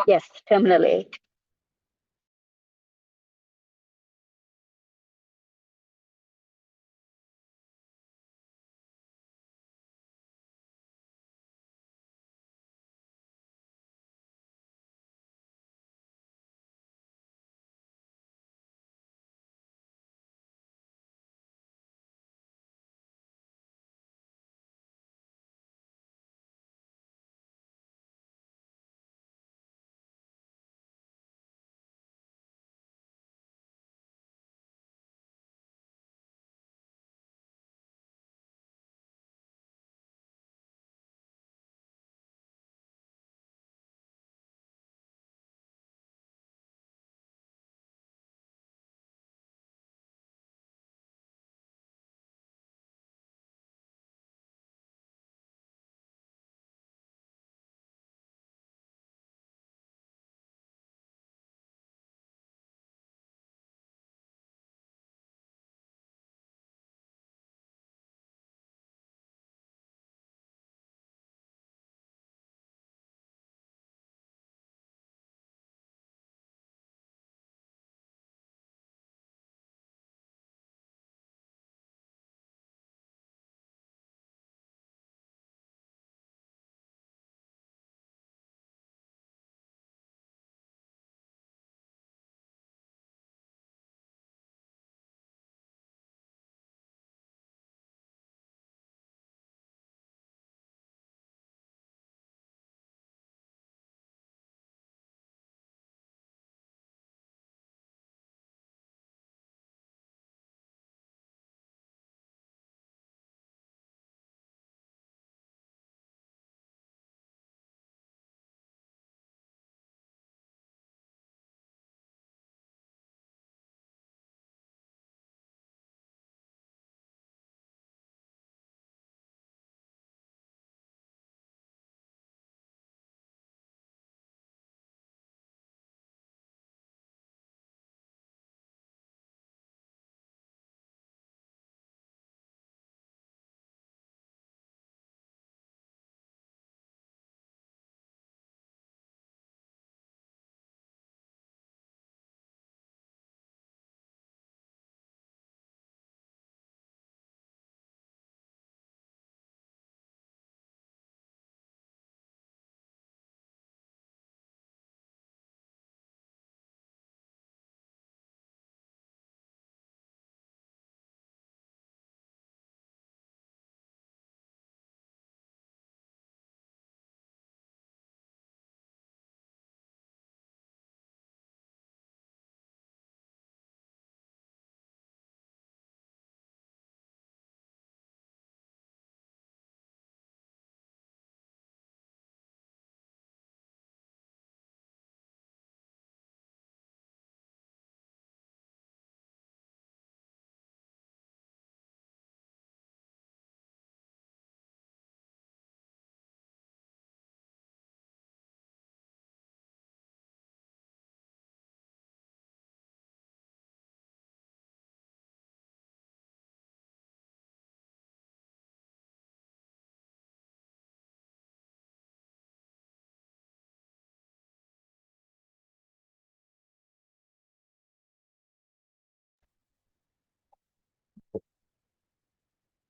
Yes, terminally.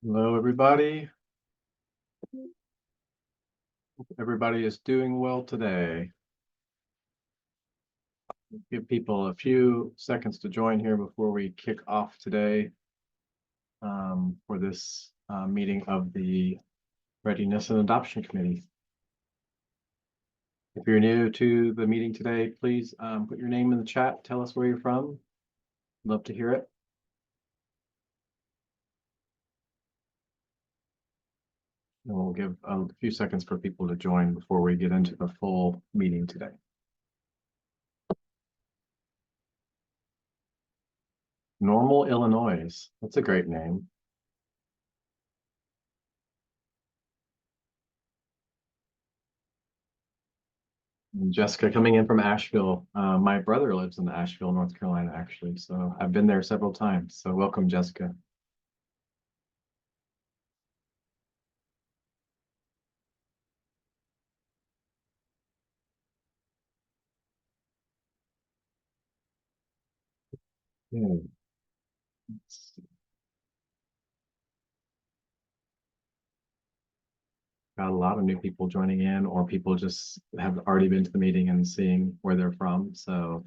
Hello, everybody. Hope everybody is doing well today. Give people a few seconds to join here before we kick off today for this meeting of the Readiness and Adoption Committee. If you're new to the meeting today, please put your name in the chat. Tell us where you're from. Love to hear it. And we'll give a few seconds for people to join before we get into the full meeting today. Normal, Illinois. That's a great name. And Jessica coming in from Asheville. My brother lives in Asheville, North Carolina, actually. So I've been there several times. So welcome, Jessica. Okay. Let's see. Got a lot of new people joining in, or people just have already been to the meeting and seeing where they're from. So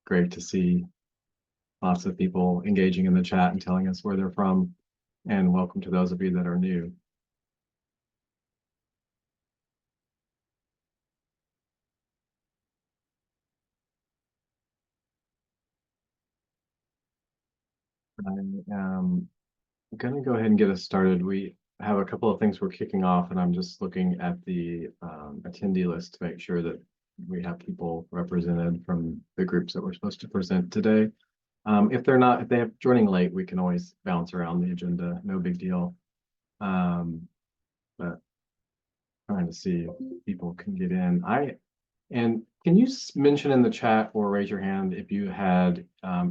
great to see lots of people engaging in the chat and telling us where they're from. And welcome to those of you that are new. I am going to go ahead and get us started. We have a couple of things we're kicking off, and I'm just looking at the attendee list to make sure that we have people represented from the groups that we're supposed to present today. If they have joining late, we can always bounce around the agenda, no big deal. But trying to see if people can get in. And can you mention in the chat or raise your hand if you had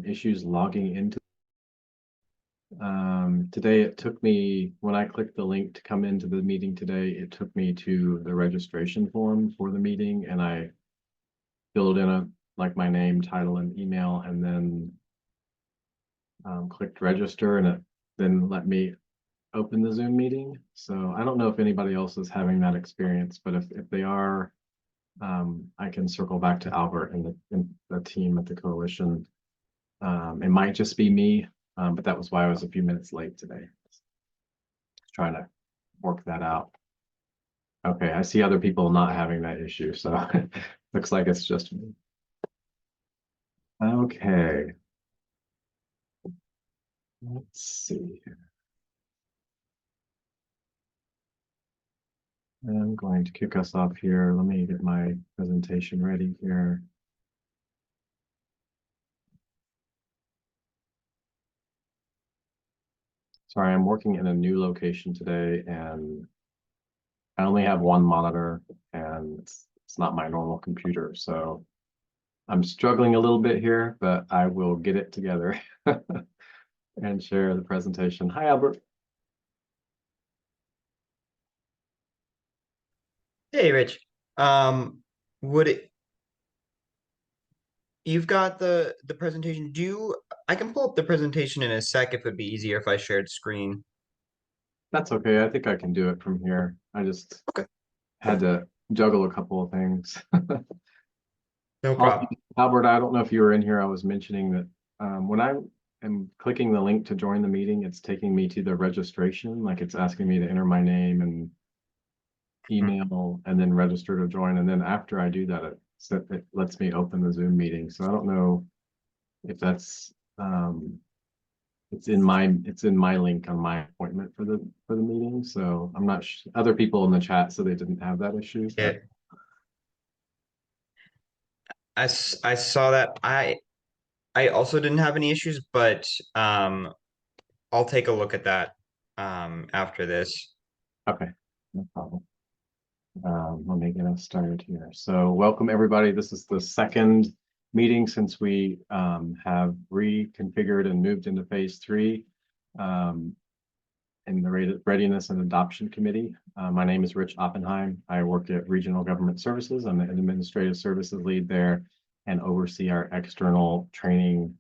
issues logging into today? It took me, when I clicked the link to come into the meeting today, it took me to the registration form for the meeting, and I filled in like my name, title, and email, and then clicked register, and it then let me open the Zoom meeting. So I don't know if anybody else is having that experience, but if they are, I can circle back to Albert and the team at the coalition. It might just be me, but that was why I was a few minutes late today. Trying to work that out. Okay, I see other people not having that issue, so looks like it's just me. Okay. Let's see here. I'm going to kick us off here. Let me get my presentation ready here. Sorry, I'm working in a new location today, and I only have one monitor, and it's not my normal computer, so I'm struggling a little bit here, but I will get it together and share the presentation. Hi, Albert. Hey, Rich. Would it, you've got the presentation. I can pull up the presentation in a sec if it'd be easier if I shared screen. That's okay. I think I can do it from here. I just Okay. had to juggle a couple of things. No problem. Albert, I don't know if you were in here. I was mentioning that when I am clicking the link to join the meeting, it's taking me to the registration. Like it's asking me to enter my name and email and then register to join. And then after I do that, it lets me open the Zoom meeting. So I don't know if that's it's in my link on my appointment for the meeting. So I'm not other people in the chat, so they didn't have that issue. Yeah. I saw that. I also didn't have any issues, but I'll take a look at that after this. Okay, no problem. Let me get us started here. So welcome everybody. This is the second meeting since we have reconfigured and moved into phase 3 in the Readiness and Adoption Committee. My name is Rich Oppenheim. I work at Regional Government Services. I'm the Administrative Services Lead there and oversee our external training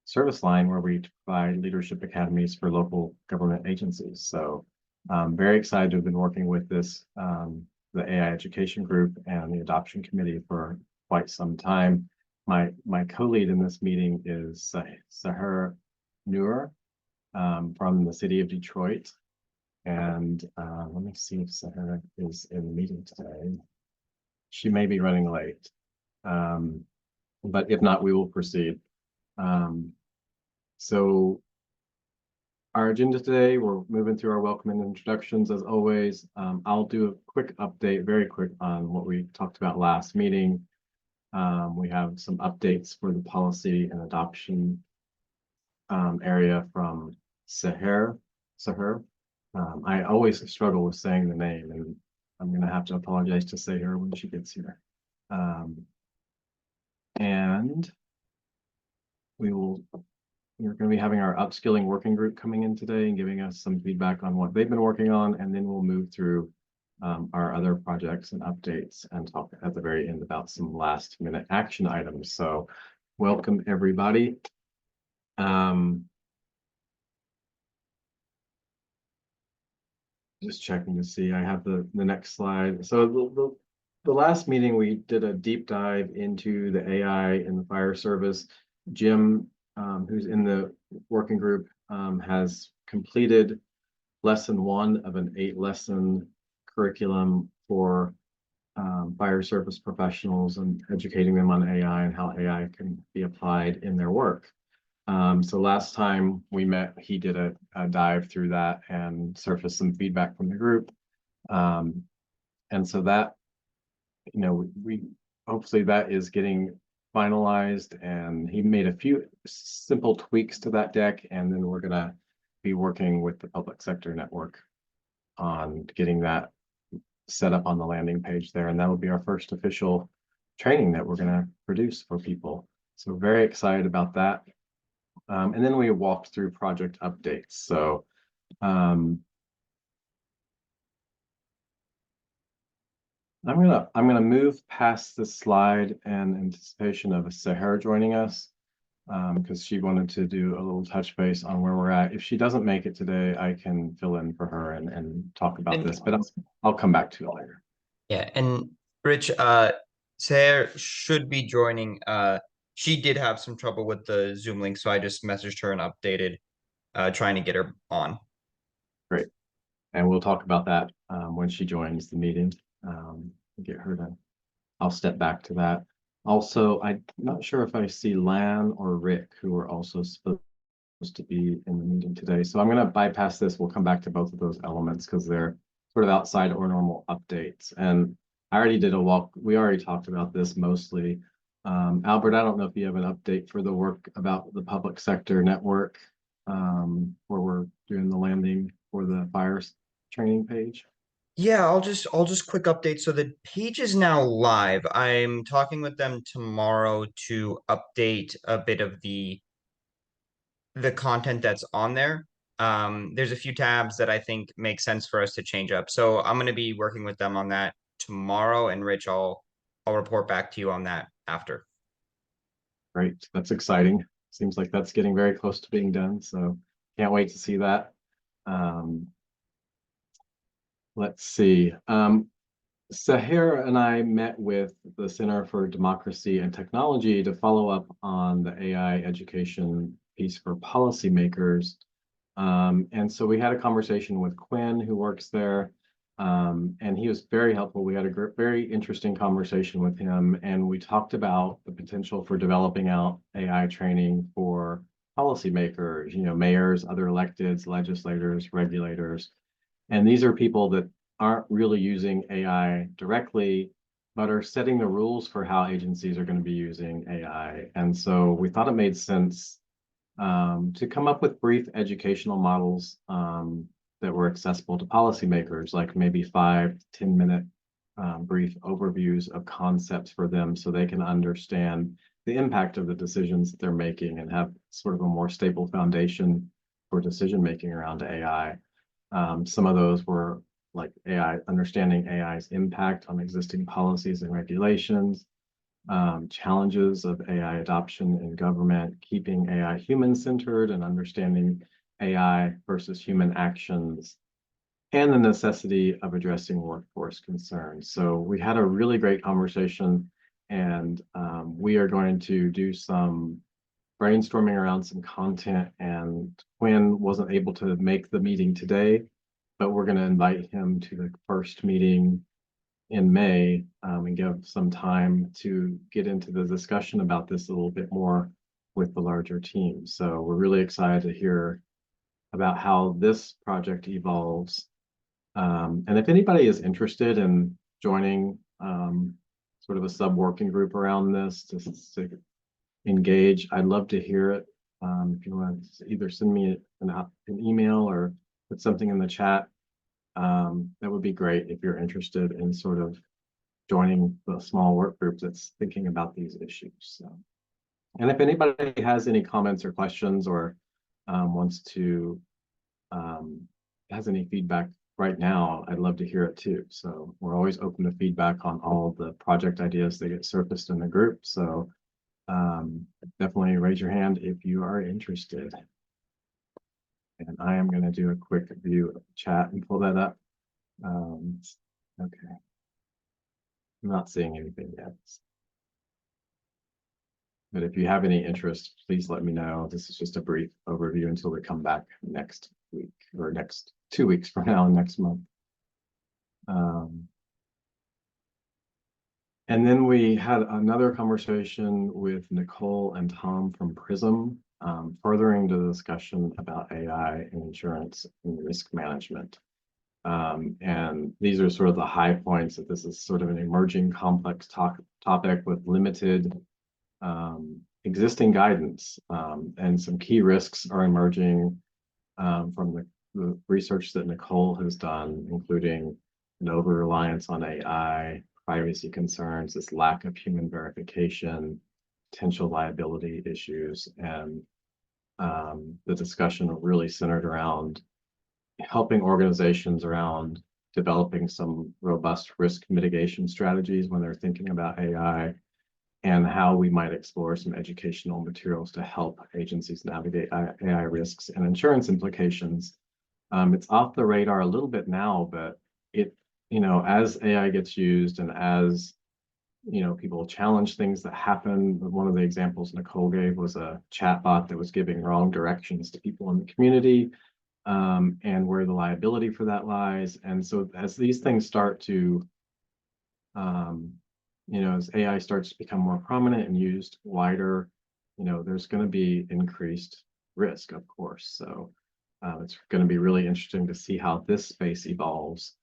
service line where we provide leadership academies for local government agencies. So I'm very excited to have been working with this the AI Education Group and the Adoption Committee for quite some time. My co-lead in this meeting is Sahar Noor from the city of Detroit. And let me see if Sahar is in the meeting today. She may be running late, but if not, we will proceed. So our agenda today, we're moving through our welcome and introductions as always. I'll do a quick update, very quick, on what we talked about last meeting. We have some updates for the policy and adoption area from Sahar. I always struggle with saying the name, and I'm going to have to apologize to Sahar when she gets here. And we're going to be having our upskilling working group coming in today and giving us some feedback on what they've been working on, and then we'll move through our other projects and updates and talk at the very end about some last minute action items. So welcome everybody. Just checking to see, I have the next slide. So the last meeting, we did a deep dive into the AI in the fire service. Jim, who's in the working group, has completed lesson 1 of an 8-lesson curriculum for fire service professionals and educating them on AI and how AI can be applied in their work. So last time we met, he did a dive through that and surfaced some feedback from the group. And so that, you know, we hopefully that is getting finalized, and he made a few simple tweaks to that deck, and then we're gonna be working with the public sector network on getting that set up on the landing page there, and that will be our first official training that we're gonna produce for people. So very excited about that. And then we walked through project updates. So I'm gonna move past this slide in anticipation of Seher joining us, because she wanted to do a little touch base on where we're at. If she doesn't make it today, I can fill in for her and talk about this, but I'll come back to it later. Yeah, and Rich, Sarah should be joining. She did have some trouble with the Zoom link, so I just messaged her and updated, trying to get her on. Great. And we'll talk about that when she joins the meeting. Get her to, I'll step back to that. Also, I'm not sure if I see Lan or Rick, who are also supposed to be in the meeting today. So I'm going to bypass this. We'll come back to both of those elements because they're sort of outside our normal updates. And I already did a walk. We already talked about this mostly. Albert, I don't know if you have an update for the work about the public sector network, where we're doing the landing for the fire training page. Yeah, I'll just quick update. So the page is now live. I'm talking with them tomorrow to update a bit of the content that's on there. There's a few tabs that I think make sense for us to change up. So I'm going to be working with them on that tomorrow, and Rich, I'll report back to you on that after. Great, that's exciting. Seems like that's getting very close to being done, so can't wait to see that. Let's see. Sahir and I met with the Center for Democracy and Technology to follow up on the AI education piece for policymakers. And so we had a conversation with Quinn, who works there, and he was very helpful. We had a very interesting conversation with him, and we talked about the potential for developing out AI training for policymakers, you know, mayors, other electeds, legislators, regulators. And these are people that aren't really using AI directly, but are setting the rules for how agencies are going to be using AI. And so we thought it made sense to come up with brief educational models that were accessible to policymakers, like maybe 5 to 10-minute brief overviews of concepts for them so they can understand the impact of the decisions that they're making and have sort of a more stable foundation for decision making around AI. Some of those were like AI, understanding AI's impact on existing policies and regulations, challenges of AI adoption in government, keeping AI human-centered and understanding AI versus human actions, and the necessity of addressing workforce concerns. So we had a really great conversation, and we are going to do some brainstorming around some content, and Quinn wasn't able to make the meeting today, but we're going to invite him to the first meeting in May and give some time to get into the discussion about this a little bit more with the larger team. So we're really excited to hear about how this project evolves. And if anybody is interested in joining sort of a sub-working group around this to engage, I'd love to hear it. If you want to either send me an email or put something in the chat, that would be great if you're interested in sort of joining the small work group that's thinking about these issues. So, and if anybody has any comments or questions or wants to has any feedback right now, I'd love to hear it too. So we're always open to feedback on all the project ideas that get surfaced in the group. So definitely raise your hand if you are interested. And I am going to do a quick view of the chat and pull that up. Okay. I'm not seeing anything yet. But if you have any interest, please let me know. This is just a brief overview until we come back next week or next 2 weeks from now, next month. And then we had another conversation with Nicole and Tom from Prism, furthering the discussion about AI and insurance and risk management. And these are sort of the high points that this is sort of an emerging complex topic with limited existing guidance, and some key risks are emerging from the research that Nicole has done, including an over-reliance on AI, privacy concerns, this lack of human verification, potential liability issues, and the discussion really centered around helping organizations around developing some robust risk mitigation strategies when they're thinking about AI, and how we might explore some educational materials to help agencies navigate AI risks and insurance implications. It's off the radar a little bit now, but it, as AI gets used and as, people challenge things that happen. One of the examples Nicole gave was a chatbot that was giving wrong directions to people in the community, and where the liability for that lies. And so as these things start to, as AI starts to become more prominent and used wider, there's going to be increased risk, of course. So it's going to be really interesting to see how this space evolves.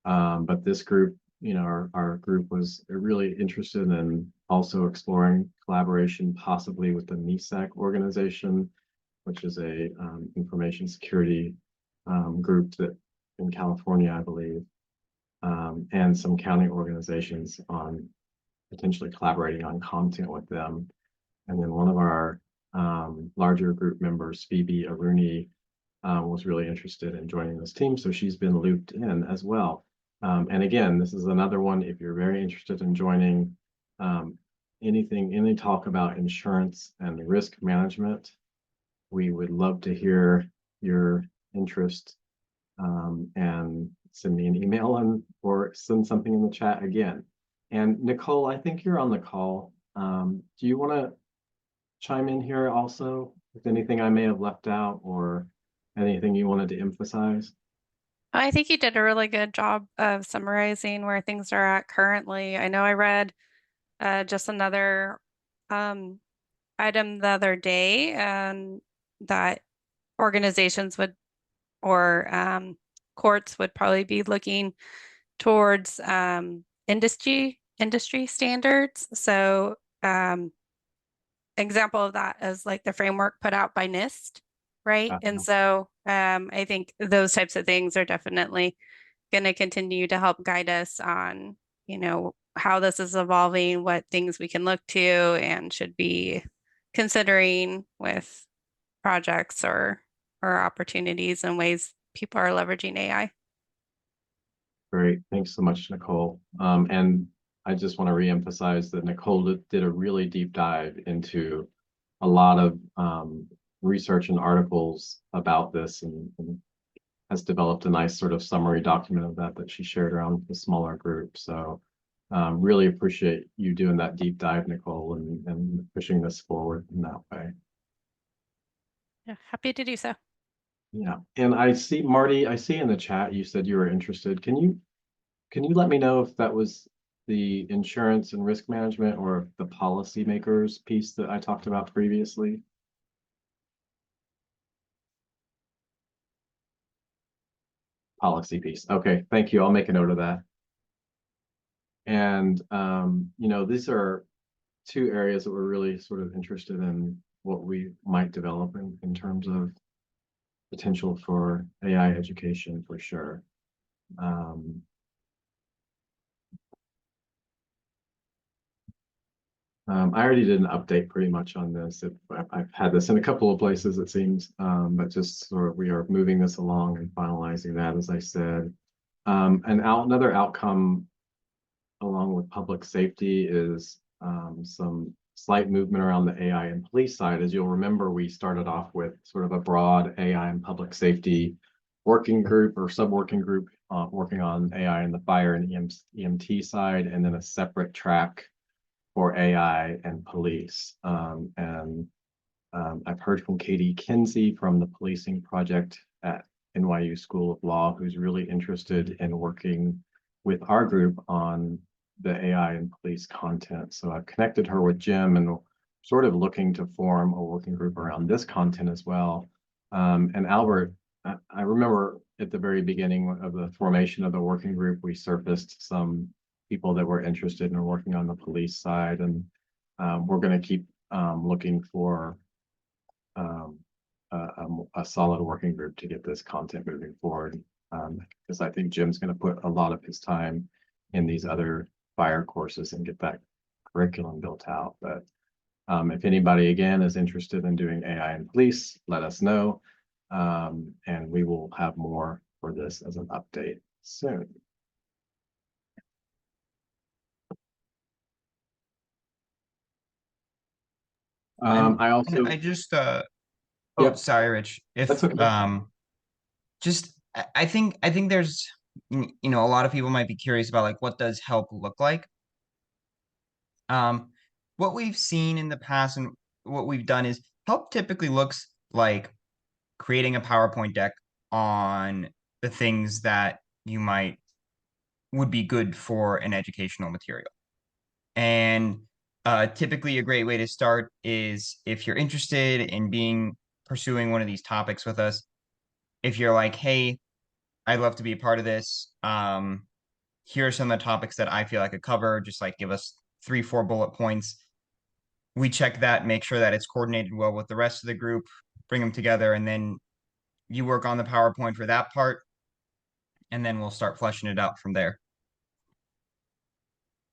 But this group, our group was really interested in also exploring collaboration, possibly with the NESAC organization, which is a information security group that in California, I believe, and some county organizations on potentially collaborating on content with them. And then one of our larger group members, Phoebe Aruni, was really interested in joining this team. So she's been looped in as well. And again, this is another one, if you're very interested in joining any talk about insurance and risk management, we would love to hear your interest, and send me an email or send something in the chat again. And Nicole, I think you're on the call. Do you want to chime in here also with anything I may have left out or anything you wanted to emphasize? I think you did a really good job of summarizing where things are at currently. I know I read just another item the other day, and that organizations would, or courts would probably be looking towards industry standards. So example of that is like the framework put out by NIST, right? And so I think those types of things are definitely going to continue to help guide us on, how this is evolving, what things we can look to and should be considering with projects or opportunities and ways people are leveraging AI. Great. Thanks so much, Nicole. And I just want to reemphasize that Nicole did a really deep dive into a lot of research and articles about this, and has developed a nice sort of summary document of that she shared around the smaller group. So really appreciate you doing that deep dive, Nicole, and pushing this forward in that way. Yeah, happy to do so. Yeah, and I see, Marty, I see in the chat you said you were interested. Can you let me know if that was the insurance and risk management or the policymakers piece that I talked about previously? Policy piece. Okay, thank you. I'll make a note of that. And these are two areas that we're really sort of interested in what we might develop in terms of potential for AI education for sure. I already did an update pretty much on this. I've had this in a couple of places, it seems, but just sort of we are moving this along and finalizing that, as I said. Another outcome along with public safety is some slight movement around the AI and police side. As you'll remember, we started off with sort of a broad AI and public safety working group or sub-working group working on AI in the fire and EMT side, and then a separate track for AI and police. I've heard from Katie Kinsey from the Policing Project at NYU School of Law, who's really interested in working with our group on the AI and police content. So I've connected her with Jim and sort of looking to form a working group around this content as well. And Albert, I remember at the very beginning of the formation of the working group, we surfaced some people that were interested in working on the police side, and we're going to keep looking for a solid working group to get this content moving forward, because I think Jim's going to put a lot of his time in these other fire courses and get that curriculum built out. But if anybody again is interested in doing AI and police, let us know, and we will have more for this as an update soon. I just oh, Yep. sorry, Rich. If That's okay. just I think there's you know, a lot of people might be curious about like what does help look like. What we've seen in the past and what we've done is help typically looks like creating a PowerPoint deck on the things that you would be good for an educational material. And typically a great way to start is if you're interested in pursuing one of these topics with us, if you're like, hey, I'd love to be a part of this. Here are some of the topics that I feel I could cover. Just like give us 3-4 bullet points. We check that, make sure that it's coordinated well with the rest of the group, bring them together, and then you work on the PowerPoint for that part, and then we'll start fleshing it out from there.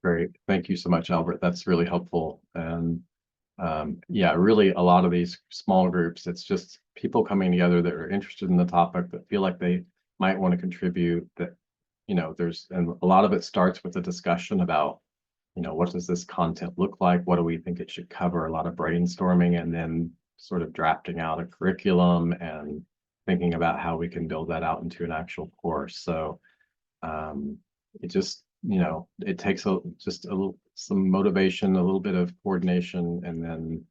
Great. Thank you so much, Albert. That's really helpful. And yeah, really a lot of these small groups, it's just people coming together that are interested in the topic, that feel like they might want to contribute, that, you know, and a lot of it starts with a discussion about, you know, what does this content look like? What do we think it should cover? A lot of brainstorming, and then sort of drafting out a curriculum and thinking about how we can build that out into an actual course. So it just, you know, it takes some motivation, a little bit of coordination, and then,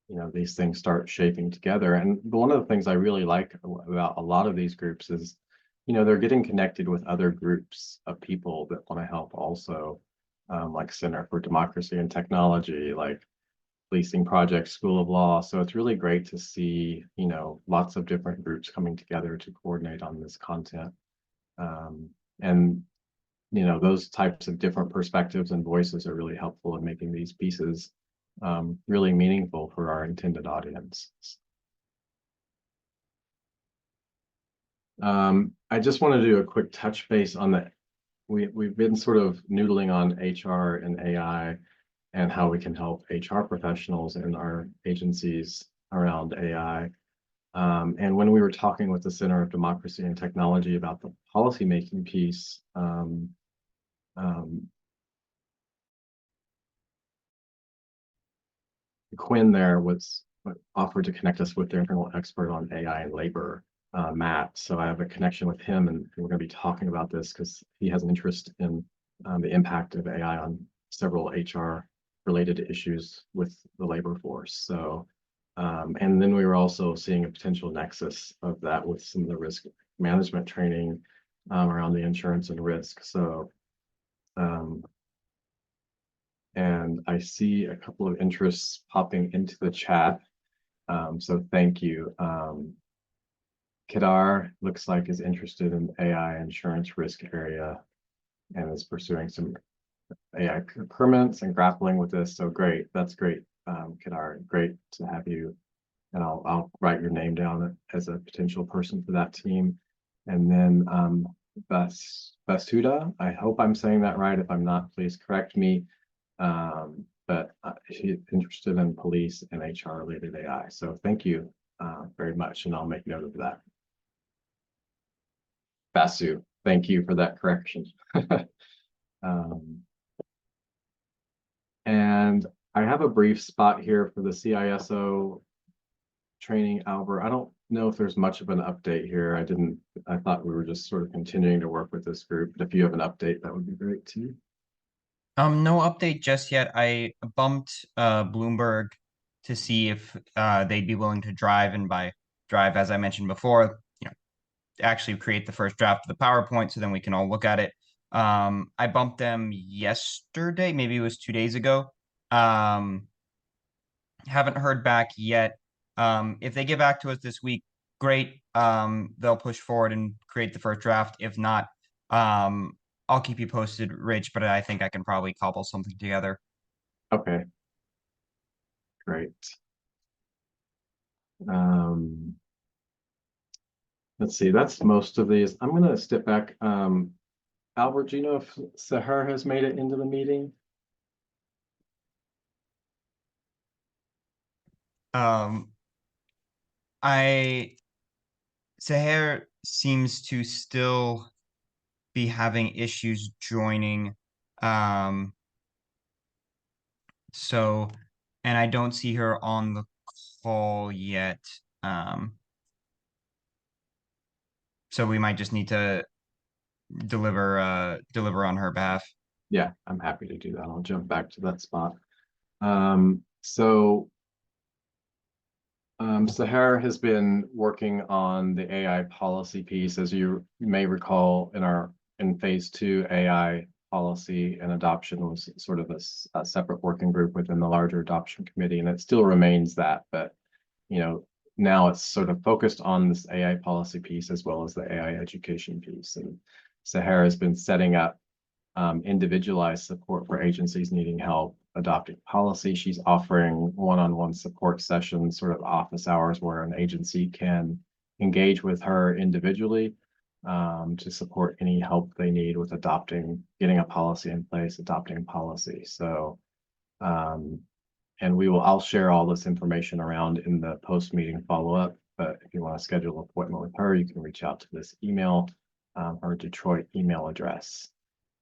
you know, these things start shaping together. And one of the things I really like about a lot of these groups is, you know, they're getting connected with other groups of people that want to help also, like Center for Democracy and Technology, like Policing Project, School of Law. So it's really great to see, you know, lots of different groups coming together to coordinate on this content. And you know, those types of different perspectives and voices are really helpful in making these pieces really meaningful for our intended audience. I just want to do a quick touch base on that. We've been sort of noodling on HR and AI and how we can help HR professionals in our agencies around AI. And when we were talking with the Center of Democracy and Technology about the policymaking piece, Quinn there was offered to connect us with their internal expert on AI and labor, Matt. So I have a connection with him, and we're going to be talking about this because he has an interest in the impact of AI on several HR related issues with the labor force. So, and then we were also seeing a potential nexus of that with some of the risk management training around the insurance and risk. So, and I see a couple of interests popping into the chat. So thank you. Kedar looks like is interested in AI insurance risk area and is pursuing some AI permanence and grappling with this. So great. That's great, Kedar. Great to have you. And I'll write your name down as a potential person for that team. And then Bastuda, I hope I'm saying that right. If I'm not, please correct me. But she's interested in police and HR related AI. So thank you very much. And I'll make note of that. Basu, thank you for that correction. And I have a brief spot here for the CISO training, Albert. I don't know if there's much of an update here. I thought we were just sort of continuing to work with this group, but if you have an update, that would be great too. No update just yet. I bumped Bloomberg to see if they'd be willing to drive, and by drive, as I mentioned before, actually create the first draft of the PowerPoint so then we can all look at it. I bumped them yesterday, maybe it was 2 days ago. Haven't heard back yet. If they get back to us this week, great. They'll push forward and create the first draft. If not, I'll keep you posted, Rich, but I think I can probably cobble something together. Okay. Great. Let's see, that's most of these. I'm gonna step back. Albert, do you know if Sahar has made it into the meeting? Sahar seems to still be having issues joining. So, and I don't see her on the call yet. So we might just need to deliver on her behalf. Yeah, I'm happy to do that. I'll jump back to that spot. Sahar has been working on the AI policy piece, as you may recall, in phase 2, AI policy and adoption was sort of a separate working group within the larger adoption committee, and it still remains that, but now it's sort of focused on this AI policy piece as well as the AI education piece. And Sahar has been setting up individualized support for agencies needing help adopting policy. She's offering one-on-one support sessions, sort of office hours, where an agency can engage with her individually to support any help they need with getting a policy in place, adopting policy. So, and I'll share all this information around in the post-meeting follow-up, but if you want to schedule an appointment with her, you can reach out to this email, her Detroit email address.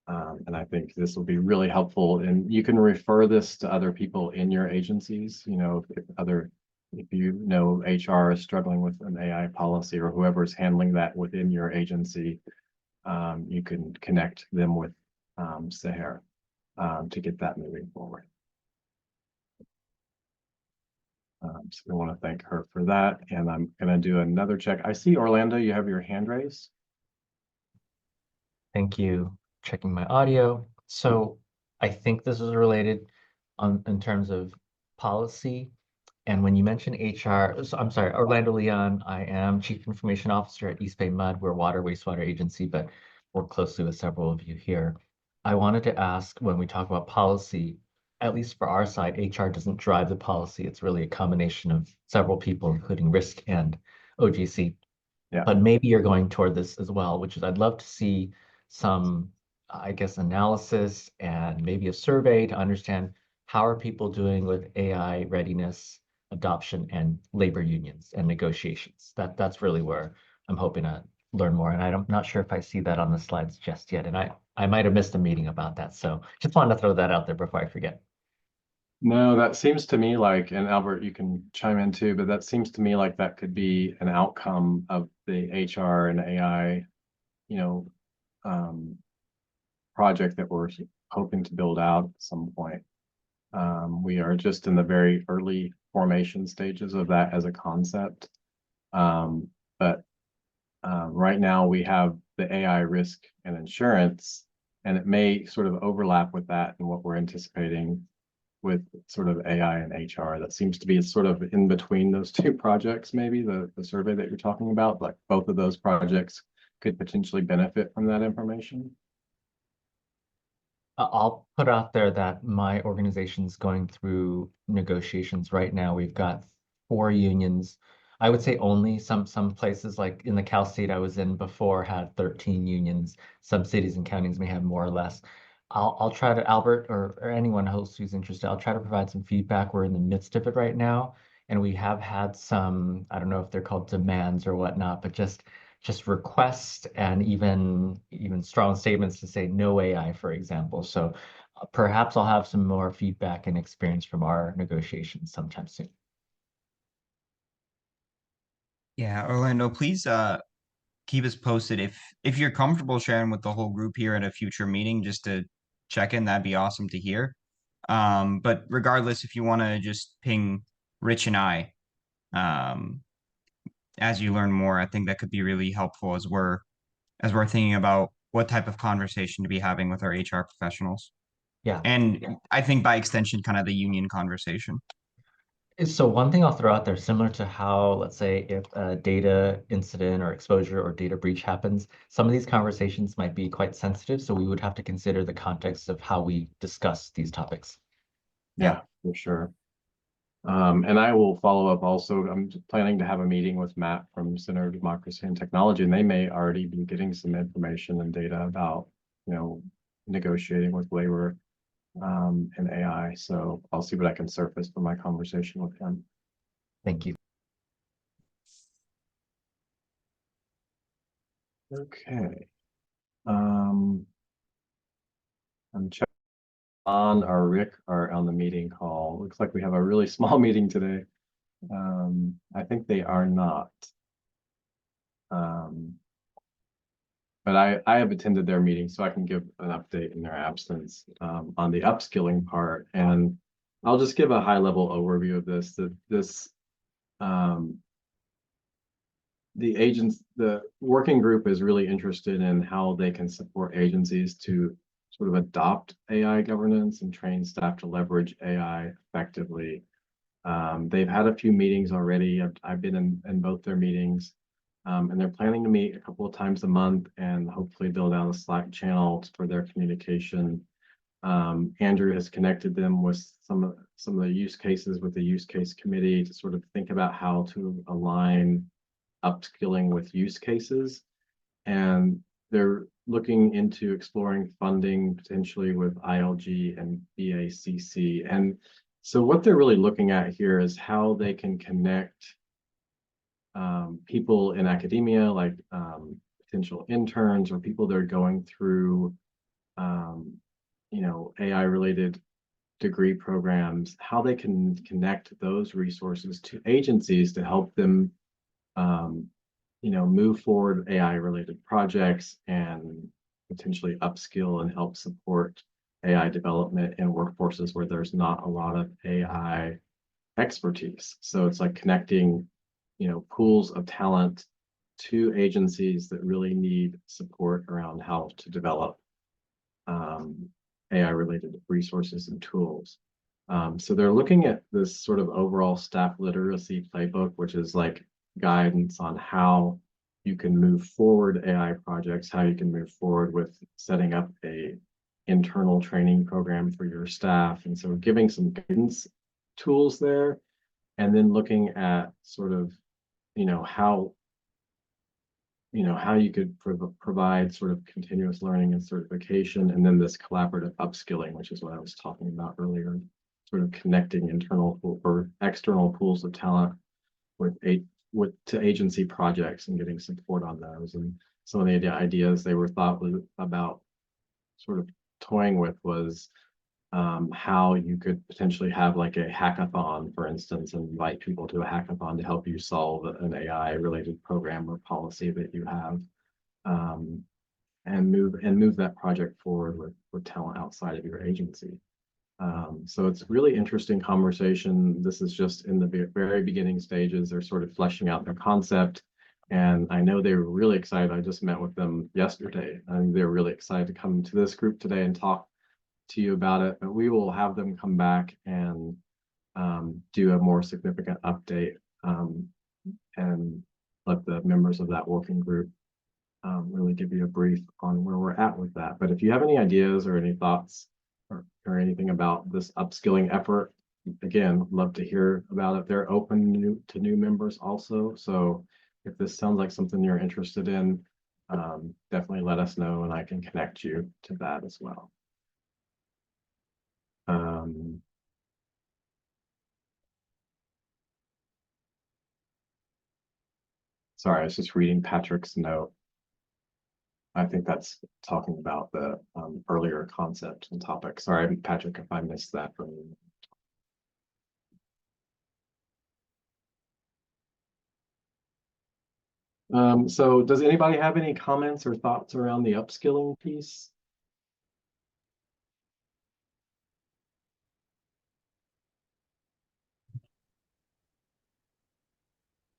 And I think this will be really helpful, and you can refer this to other people in your agencies. If you know HR is struggling with an AI policy, or whoever's handling that within your agency, you can connect them with Sahar to get that moving forward. So we want to thank her for that, and I'm going to do another check. I see, Orlando, you have your hand raised. Thank you. Checking my audio. So I think this is related in terms of policy. And when you mention HR, so I'm sorry, Orlando Leon, I am Chief Information Officer at East Bay Mud. We're a water wastewater agency, but work closely with several of you here. I wanted to ask, when we talk about policy, at least for our side, HR doesn't drive the policy. It's really a combination of several people, including risk and OGC. Yeah. But maybe you're going toward this as well, which is I'd love to see some, I guess, analysis and maybe a survey to understand how are people doing with AI readiness, adoption, and labor unions and negotiations. That's really where I'm hoping to learn more. And I'm not sure if I see that on the slides just yet. And I might have missed a meeting about that. So just wanted to throw that out there before I forget. No, that seems to me like, and Albert, you can chime in too, but that seems to me like that could be an outcome of the HR and AI, project that we're hoping to build out at some point. We are just in the very early formation stages of that as a concept. But right now we have the AI risk and insurance, and it may sort of overlap with that and what we're anticipating with sort of AI and HR. That seems to be sort of in between those two projects, maybe the survey that you're talking about, like both of those projects could potentially benefit from that information. I'll put out there that my organization's going through negotiations right now. We've got 4 unions. I would say only some places, like in the Cal State I was in before, had 13 unions. Some cities and counties may have more or less. I'll try to, Albert, or anyone else who's interested, I'll try to provide some feedback. We're in the midst of it right now, and we have had some, I don't know if they're called demands or whatnot, but just requests and even strong statements to say no AI, for example. So perhaps I'll have some more feedback and experience from our negotiations sometime soon. Yeah, Orlando, please keep us posted if you're comfortable sharing with the whole group here at a future meeting just to check in, that'd be awesome to hear. But regardless, if you want to just ping Rich and I, um, as you learn more, I think that could be really helpful as we're thinking about what type of conversation to be having with our HR professionals. Yeah. And I think by extension, kind of the union conversation. So one thing I'll throw out there, similar to how, let's say, if a data incident or exposure or data breach happens, some of these conversations might be quite sensitive, so we would have to consider the context of how we discuss these topics. Yeah, for sure. And I will follow up also. I'm planning to have a meeting with Matt from Center of Democracy and Technology, and they may already be getting some information and data about, negotiating with labor and AI. So I'll see what I can surface from my conversation with him. Thank you. Okay. I'm checking on or Rick are on the meeting call. Looks like we have a really small meeting today. I think they are not. But I have attended their meeting, so I can give an update in their absence on the upskilling part. And I'll just give a high level overview of this. The working group is really interested in how they can support agencies to sort of adopt AI governance and train staff to leverage AI effectively. They've had a few meetings already. I've been in both their meetings. And they're planning to meet a couple of times a month and hopefully build out a Slack channel for their communication. Andrew has connected them with some of the use cases with the use case committee to sort of think about how to align upskilling with use cases. And they're looking into exploring funding potentially with ILG and BACC. And so what they're really looking at here is how they can connect people in academia, like potential interns or people that are going through, AI-related degree programs, how they can connect those resources to agencies to help them, move forward AI-related projects and potentially upskill and help support AI development in workforces where there's not a lot of AI expertise. So it's like connecting pools of talent to agencies that really need support around how to develop AI-related resources and tools. So they're looking at this sort of overall staff literacy playbook, which is like guidance on how you can move forward AI projects, how you can move forward with setting up a internal training program for your staff. And so giving some guidance tools there, and then looking at sort of how you could provide sort of continuous learning and certification, and then this collaborative upskilling, which is what I was talking about earlier, sort of connecting internal or external pools of talent to agency projects and getting support on those. And some of the ideas they were thought about sort of toying with was how you could potentially have like a hackathon, for instance, and invite people to a hackathon to help you solve an AI-related program or policy that you have, and move that project forward with talent outside of your agency. So it's really interesting conversation. This is just in the very beginning stages. They're sort of fleshing out their concept. And I know they were really excited. I just met with them yesterday, and they're really excited to come to this group today and talk to you about it, but we will have them come back and do a more significant update and let the members of that working group really give you a brief on where we're at with that. But if you have any ideas or any thoughts or anything about this upskilling effort, again, love to hear about it. They're open to new members also. So if this sounds like something you're interested in, definitely let us know and I can connect you to that as well. Sorry, I was just reading Patrick's note. I think that's talking about the earlier concept and topic. Sorry, Patrick, if I missed that from you. So does anybody have any comments or thoughts around the upskilling piece?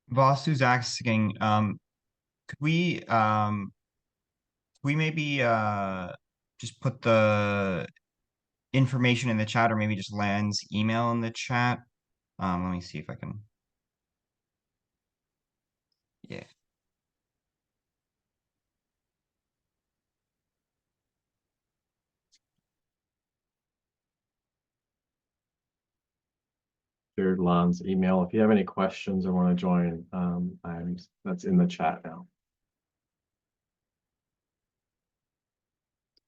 Vasu's asking, could we maybe just put the information in the chat, or maybe just Lan's email in the chat? Let me see if I can. Yeah. Shared Lon's email. If you have any questions or want to join, that's in the chat now.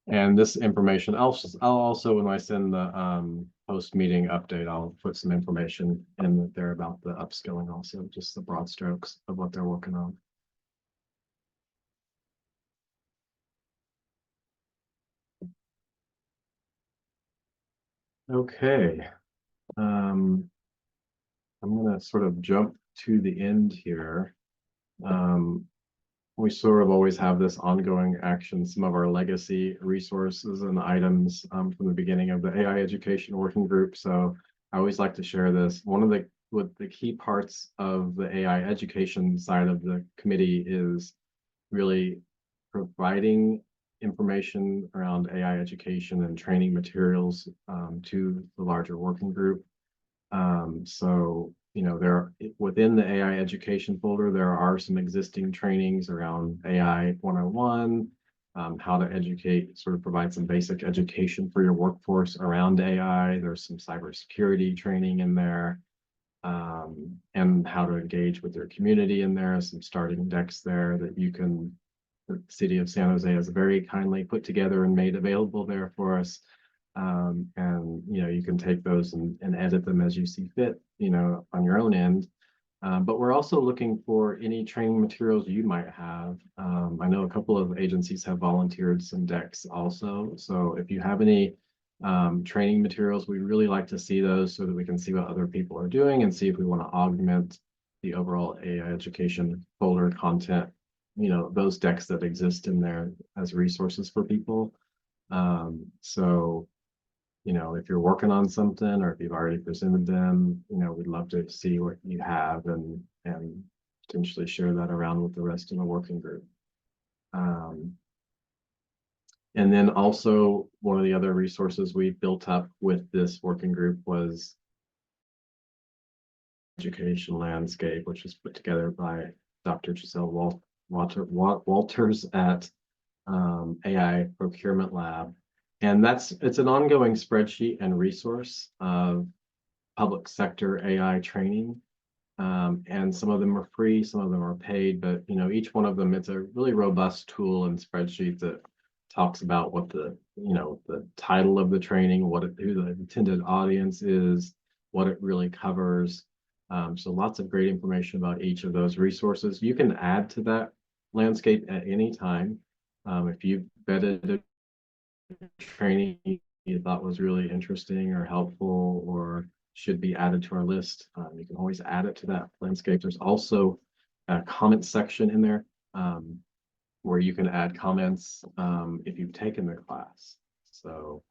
And this information, I'll also, when I send the post-meeting update, I'll put some information in there about the upskilling also, just the broad strokes of what they're working on. Okay. I'm gonna sort of jump to the end here. We sort of always have this ongoing action, some of our legacy resources and items from the beginning of the AI education working group. So I always like to share this. One of the key parts of the AI education side of the committee is really providing information around AI education and training materials to the larger working group. So, you know, within the AI education folder, there are some existing trainings around AI 101, how to educate, sort of provide some basic education for your workforce around AI. There's some cybersecurity training in there, and how to engage with your community in there. Some starting decks there that you can, the city of San Jose has very kindly put together and made available there for us. And you know, you can take those and edit them as you see fit, you know, on your own end. But we're also looking for any training materials you might have. I know a couple of agencies have volunteered some decks also. So if you have any training materials, we really like to see those so that we can see what other people are doing and see if we want to augment the overall AI education folder content, you know, those decks that exist in there as resources for people. So, you know, if you're working on something or if you've already presented them, you know, we'd love to see what you have and potentially share that around with the rest of the working group. And then also one of the other resources we built up with this working group was Education Landscape, which was put together by Dr. Giselle Walters at AI Procurement Lab. And it's an ongoing spreadsheet and resource of public sector AI training. And some of them are free, some of them are paid, but you know, each one of them, it's a really robust tool and spreadsheet that talks about what the, you know, the title of the training, who the intended audience is, what it really covers. So lots of great information about each of those resources. You can add to that landscape at any time. If you've vetted training you thought was really interesting or helpful or should be added to our list, you can always add it to that landscape. There's also a comment section in there where you can add comments if you've taken the class. So,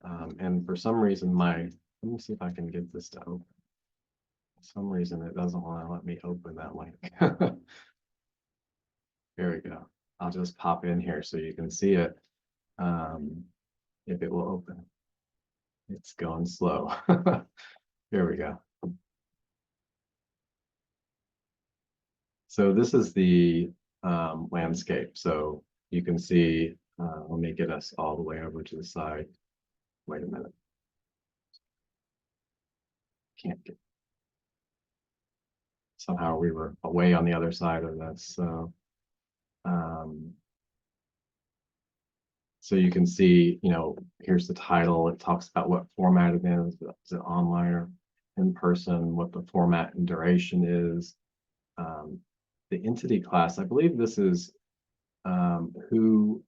and for some reason, let me see if I can get this to open. For some reason, it doesn't want to let me open that link. Here we go. I'll just pop in here so you can see it. If it will open. It's going slow. Here we go. So this is the landscape. So you can see, let me get us all the way over to the side. Wait a minute. Can't get. Somehow we were away on the other side of this. So you can see, you know, here's the title. It talks about what format it is. Is it online or in person? What the format and duration is. The entity class, I believe this is who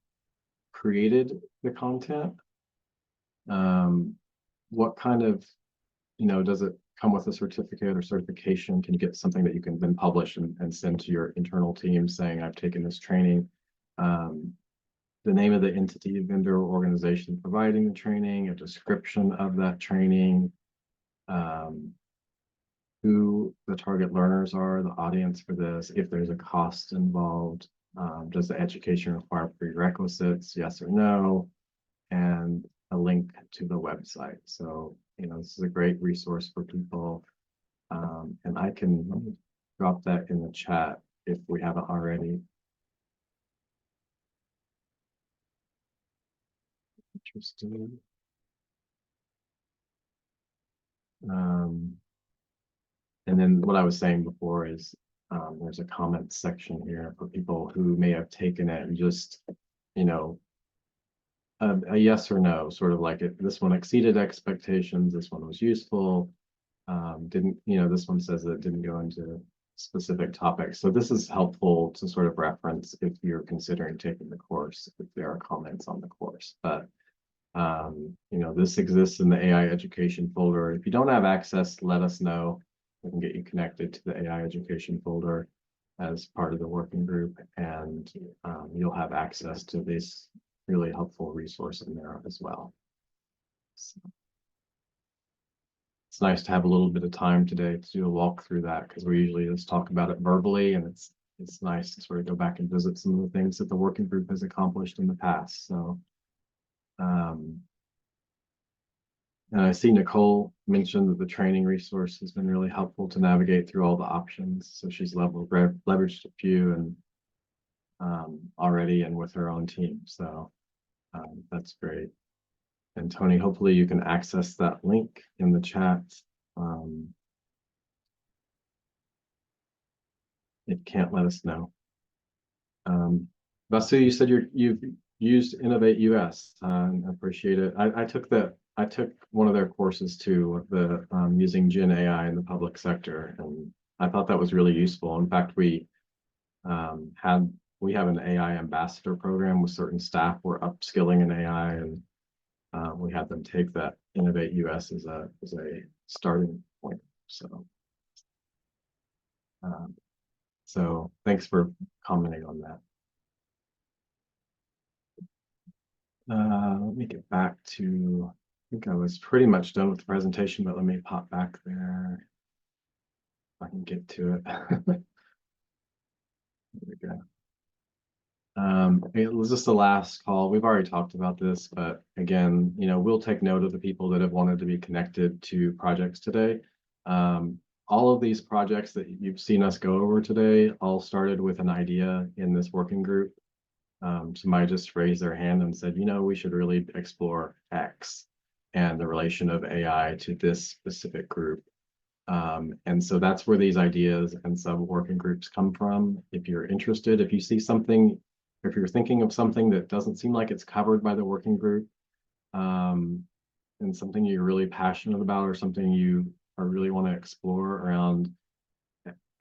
created the content, what kind of, does it come with a certificate or certification? Can you get something that you can then publish and send to your internal team saying, I've taken this training? The name of the entity, vendor, or organization providing the training, a description of that training, who the target learners are, the audience for this, if there's a cost involved, does the education require prerequisites, yes or no, and a link to the website. So, this is a great resource for people. And I can let me drop that in the chat if we haven't already. Interesting. And then what I was saying before is there's a comment section here for people who may have taken it and just, a yes or no, sort of like this one exceeded expectations, this one was useful, didn't, this one says that it didn't go into specific topics. So this is helpful to sort of reference if you're considering taking the course, if there are comments on the course. But this exists in the AI education folder. If you don't have access, let us know. We can get you connected to the AI education folder as part of the working group, and you'll have access to this really helpful resource in there as well. So it's nice to have a little bit of time today to do a walk through that, because we usually just talk about it verbally, and it's nice to sort of go back and visit some of the things that the working group has accomplished in the past. So and I see Nicole mentioned that the training resource has been really helpful to navigate through all the options. So she's leveraged a few and already and with her own team. So that's great. And Tony, hopefully you can access that link in the chat. It can't let us know. Vasu, you said you've used Innovate US. I appreciate it. I took one of their courses too, the using Gen AI in the public sector, and I thought that was really useful. In fact, we have an AI ambassador program with certain staff. We're upskilling in AI, and we had them take that Innovate US as a starting point. So thanks for commenting on that. Let me get back to, I think I was pretty much done with the presentation, but let me pop back there. If I can get to it. There we go. It was just the last call. We've already talked about this, but again, we'll take note of the people that have wanted to be connected to projects today. All of these projects that you've seen us go over today all started with an idea in this working group. Somebody just raised their hand and said, we should really explore X and the relation of AI to this specific group. And so that's where these ideas and sub-working groups come from. If you're interested, if you see something, if you're thinking of something that doesn't seem like it's covered by the working group, and something you're really passionate about, or something you really want to explore around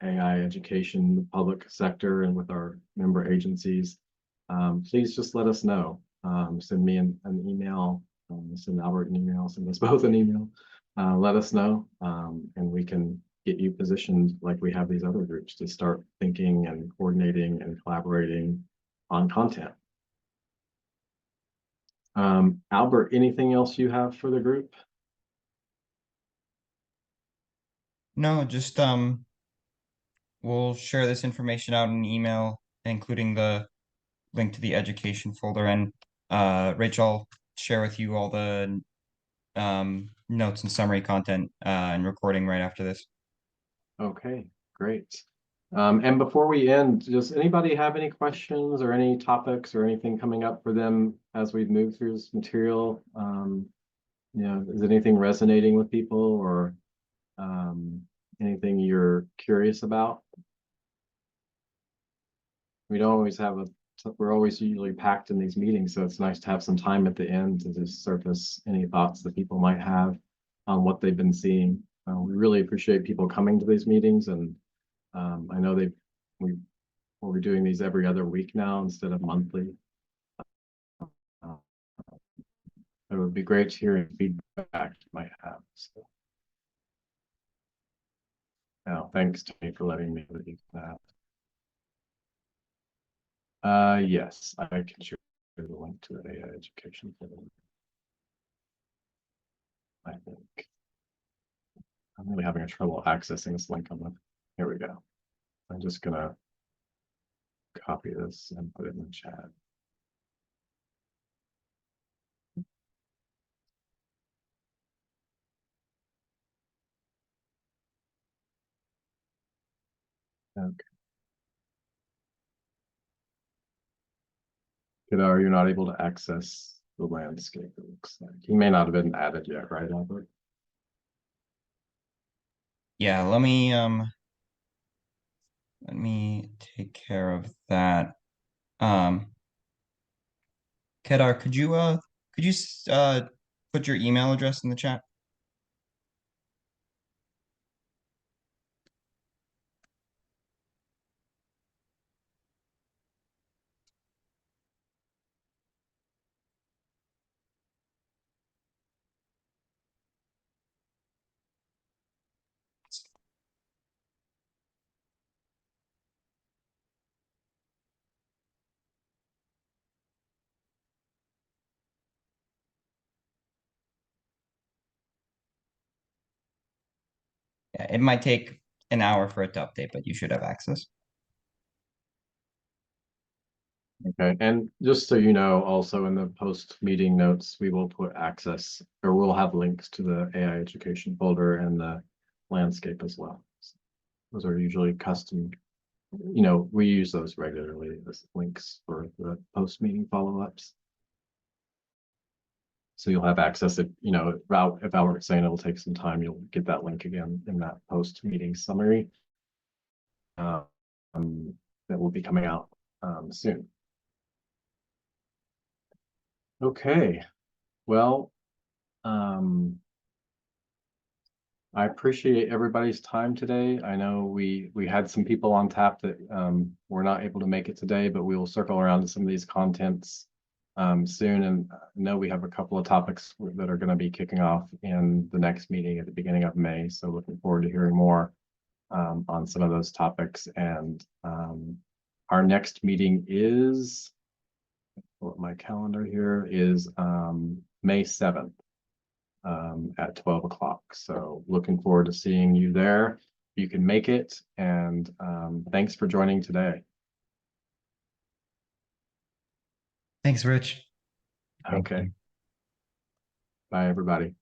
AI education, the public sector, and with our member agencies, please just let us know. Send me an email, send Albert an email, send us both an email. Let us know, and we can get you positioned like we have these other groups to start thinking and coordinating and collaborating on content. Albert, anything else you have for the group? No, just we'll share this information out in an email, including the link to the education folder, and Rachel, I'll share with you all the notes and summary content and recording right after this. Okay, great. And before we end, does anybody have any questions or any topics or anything coming up for them as we move through this material? Is anything resonating with people, or anything you're curious about? We don't always have we're always usually packed in these meetings, so it's nice to have some time at the end to just surface any thoughts that people might have on what they've been seeing. We really appreciate people coming to these meetings, and I know we we're doing these every other week now instead of monthly. It would be great to hear any feedback you might have. So. Now, thanks to me for letting me leave that. Yes, I can share the link to the AI education forum. I think I'm really having trouble accessing this link on the. Here we go. I'm just gonna copy this and put it in the chat. Okay. Kedar, you're not able to access the landscape, it looks like. He may not have been added yet, right, Albert? Yeah, let me take care of that. Kedar, could you put your email address in the chat? Yeah, it might take an hour for it to update, but you should have access. Okay, and just so you know, also in the post-meeting notes, we will put access, or we'll have links to the AI education folder and the landscape as well. So those are usually custom, we use those regularly as links for the post-meeting follow-ups. So you'll have access if, if Albert's saying it'll take some time, you'll get that link again in that post-meeting summary. That will be coming out soon. Okay, well, I appreciate everybody's time today. I know we had some people on tap that were not able to make it today, but we will circle around to some of these contents soon. And I know we have a couple of topics that are going to be kicking off in the next meeting at the beginning of May. So looking forward to hearing more on some of those topics. And our next meeting is, my calendar here is May 7th. At 12 o'clock. So looking forward to seeing you there. You can make it. And thanks for joining today. Thanks, Rich. Okay. Bye, everybody.